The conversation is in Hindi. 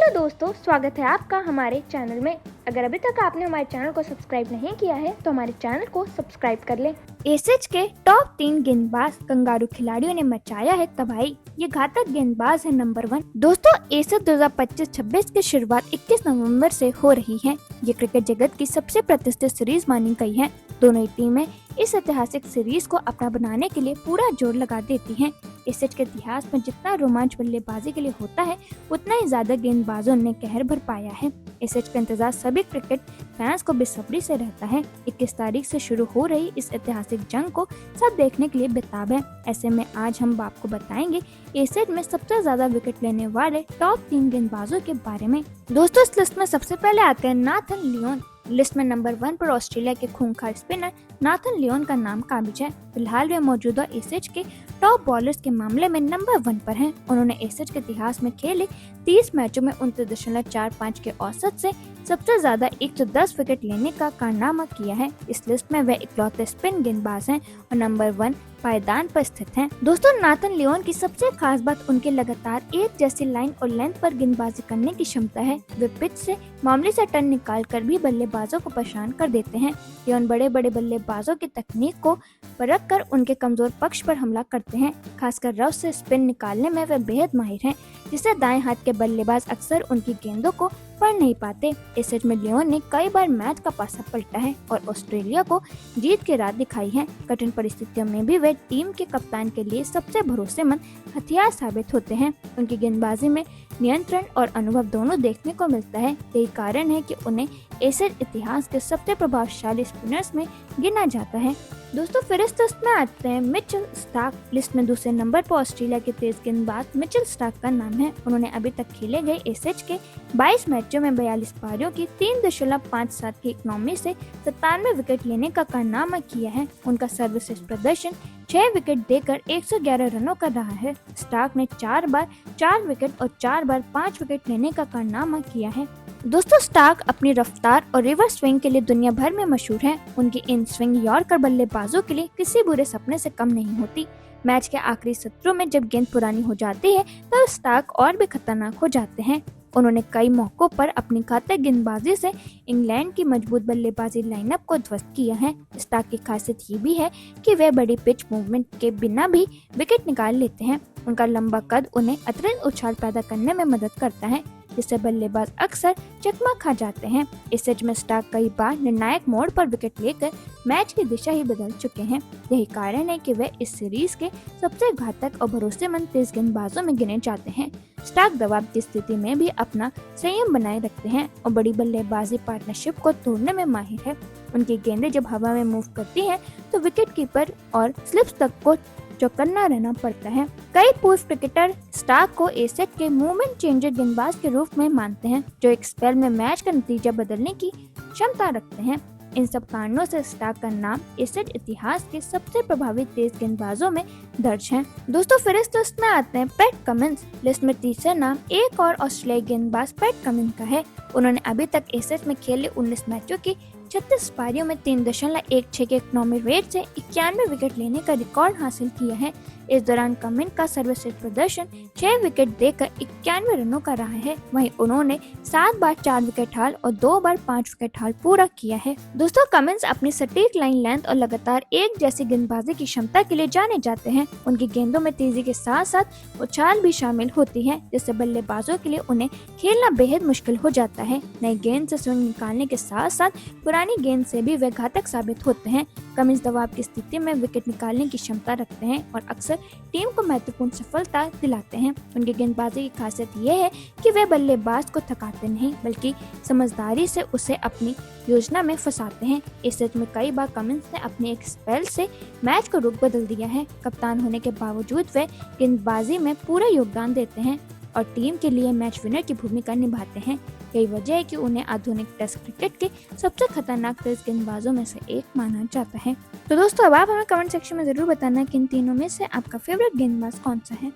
हेलो दोस्तों, स्वागत है आपका हमारे चैनल में। अगर अभी तक आपने हमारे चैनल को सब्सक्राइब नहीं किया है तो हमारे चैनल को सब्सक्राइब कर लें। एसएच के टॉप 3 गेंदबाज कंगारू खिलाड़ियों ने मचाया है तबाही। ये घातक गेंदबाज है नंबर 1। दोस्तों, एसएच 2025-26 की शुरुआत 21 नवंबर से हो रही है। ये क्रिकेट जगत की सबसे प्रतिष्ठित सीरीज मानी गई है। दोनों ही टीमें इस ऐतिहासिक सीरीज को अपना बनाने के लिए पूरा जोर लगा देती हैं। एसएच के इतिहास में जितना रोमांच बल्लेबाजी के लिए होता है, उतना ही ज्यादा गेंदबाजों ने कहर भर पाया है। एसएच का इंतजार सभी क्रिकेट फैंस को बेसब्री से रहता है। 21 तारीख से शुरू हो रही इस ऐतिहासिक जंग को सब देखने के लिए बेताब है। ऐसे में आज हम आपको बताएंगे एसएच में सबसे ज्यादा विकेट लेने वाले टॉप 3 गेंदबाजों के बारे में। दोस्तों, इस लिस्ट में सबसे पहले आते हैं नाथन लियोन। लिस्ट में नंबर 1 पर ऑस्ट्रेलिया के खूंखार स्पिनर नाथन लियोन का नाम काबिज है। फिलहाल वे मौजूदा एसएच के टॉप बॉलर्स के मामले में नंबर 1 पर हैं। उन्होंने एसएच के इतिहास में खेले 30 मैचों में 29.45 के औसत से सबसे ज्यादा 110 विकेट लेने का कारनामा किया है। इस लिस्ट में वे इकलौते स्पिन गेंदबाज हैं और नंबर 1 पायदान पर स्थित हैं। दोस्तों, नाथन लियोन की सबसे खास बात उनके लगातार एक जैसी लाइन और लेंथ पर गेंदबाजी करने की क्षमता है। वे पिच से मामूली सा टर्न निकाल कर भी बल्लेबाजों को परेशान कर देते हैं। लियोन बड़े बड़े बल्लेबाजों की तकनीक को परख कर उनके कमजोर पक्ष पर हमला करते हैं। खासकर रफ से स्पिन निकालने में वे बेहद माहिर हैं, जिससे दाएं हाथ के बल्लेबाज अक्सर उनकी गेंदों को पढ़ नहीं पाते। एसएच में लियोन ने कई बार मैच का पासा पलटा है और ऑस्ट्रेलिया को जीत की राह दिखाई है। कठिन परिस्थितियों में भी वे टीम के कप्तान के लिए सबसे भरोसेमंद हथियार साबित होते हैं। उनकी गेंदबाजी में नियंत्रण और अनुभव दोनों देखने को मिलता है। यही कारण है कि उन्हें एसएच इतिहास के सबसे प्रभावशाली स्पिनर्स में गिना जाता है। दोस्तों, फिर इस लिस्ट में आते हैं मिचेल स्टार्क। लिस्ट में दूसरे नंबर पर ऑस्ट्रेलिया के तेज गेंदबाज मिचेल स्टार्क का नाम है। उन्होंने अभी तक खेले गए एसएच के 22 मैचों में 42 पारियों की 3.57 की इकोनॉमी से 97 विकेट लेने का कारनामा किया है। उनका सर्वश्रेष्ठ प्रदर्शन 6 विकेट देकर 111 रनों का रहा है। स्टार्क ने 4 बार 4 विकेट और 4 बार 5 विकेट लेने का कारनामा किया है। दोस्तों, स्टार्क अपनी रफ्तार और रिवर्स स्विंग के लिए दुनिया भर में मशहूर हैं। उनकी इन स्विंग यॉर्कर बल्लेबाजों के लिए किसी बुरे सपने से कम नहीं होती। मैच के आखिरी सत्रों में जब गेंद पुरानी हो जाती है तो स्टार्क और भी खतरनाक हो जाते हैं। उन्होंने कई मौकों पर अपनी घातक गेंदबाजी से इंग्लैंड की मजबूत बल्लेबाजी लाइनअप को ध्वस्त किया है। स्टार्क की खासियत ये भी है कि वे बड़ी पिच मूवमेंट के बिना भी विकेट निकाल लेते हैं। उनका लंबा कद उन्हें अतिरिक्त उछाल पैदा करने में मदद करता है, जिससे बल्लेबाज अक्सर चकमा खा जाते हैं। एसएच में स्टार्क कई बार निर्णायक मोड़ पर विकेट लेकर मैच की दिशा ही बदल चुके हैं। यही कारण है कि वे इस सीरीज के सबसे घातक और भरोसेमंद तेज गेंदबाजों में गिने जाते हैं। स्टार्क दबाव की स्थिति में भी अपना संयम बनाए रखते हैं और बड़ी बल्लेबाजी पार्टनरशिप को तोड़ने में माहिर है। उनकी गेंदें जब हवा में मूव करती हैं तो विकेट कीपर और स्लिप्स तक को चौकन्ना रहना पड़ता है। कई पूर्व क्रिकेटर स्टार्क को एसएच के मूवमेंट चेंजर गेंदबाज के रूप में मानते हैं, जो एक स्पेल में मैच का नतीजा बदलने की क्षमता रखते हैं। इन सब कारणों से स्टार्क का नाम एसएच इतिहास के सबसे प्रभावी तेज गेंदबाजों में दर्ज है। दोस्तों, फिर इस लिस्ट में आते हैं पैट कमिंस। लिस्ट में तीसरा नाम एक और ऑस्ट्रेलियाई गेंदबाज पैट कमिंस का है। उन्होंने अभी तक एसएच में खेले 19 मैचों की 36 पारियों में 3.16 के इकोनॉमी रेट से 91 विकेट लेने का रिकॉर्ड हासिल किया है। इस दौरान कमिंस का सर्वश्रेष्ठ प्रदर्शन 6 विकेट देकर 91 रनों का रहा है। वहीं उन्होंने 7 बार 4 विकेट हाल और 2 बार 5 विकेट हाल पूरा किया है। दोस्तों, कमिंस अपनी सटीक लाइन लेंथ और लगातार एक जैसी गेंदबाजी की क्षमता के लिए जाने जाते हैं। उनकी गेंदों में तेजी के साथ साथ उछाल भी शामिल होती है, जिससे बल्लेबाजों के लिए उन्हें खेलना बेहद मुश्किल हो जाता है। नई गेंद से स्विंग निकालने के साथ साथ पुरानी गेंद से भी वे घातक साबित होते हैं। कमिंस दबाव की स्थिति में विकेट निकालने की क्षमता रखते हैं और अक्सर टीम को महत्वपूर्ण सफलता दिलाते हैं। उनकी गेंदबाजी की खासियत यह है कि वे बल्लेबाज को थकाते नहीं, बल्कि समझदारी से उसे अपनी योजना में फंसाते हैं। एसएच में कई बार कमिंस ने अपने एक स्पेल से मैच का रुख बदल दिया है। कप्तान होने के बावजूद वे गेंदबाजी में पूरा योगदान देते हैं और टीम के लिए मैच विनर की भूमिका निभाते हैं। यही वजह है कि उन्हें आधुनिक टेस्ट क्रिकेट के सबसे खतरनाक तेज गेंदबाजों में से एक माना जाता है। तो दोस्तों, अब आप हमें कमेंट सेक्शन में जरूर बताना कि इन तीनों में से आपका फेवरेट गेंदबाज कौन सा है।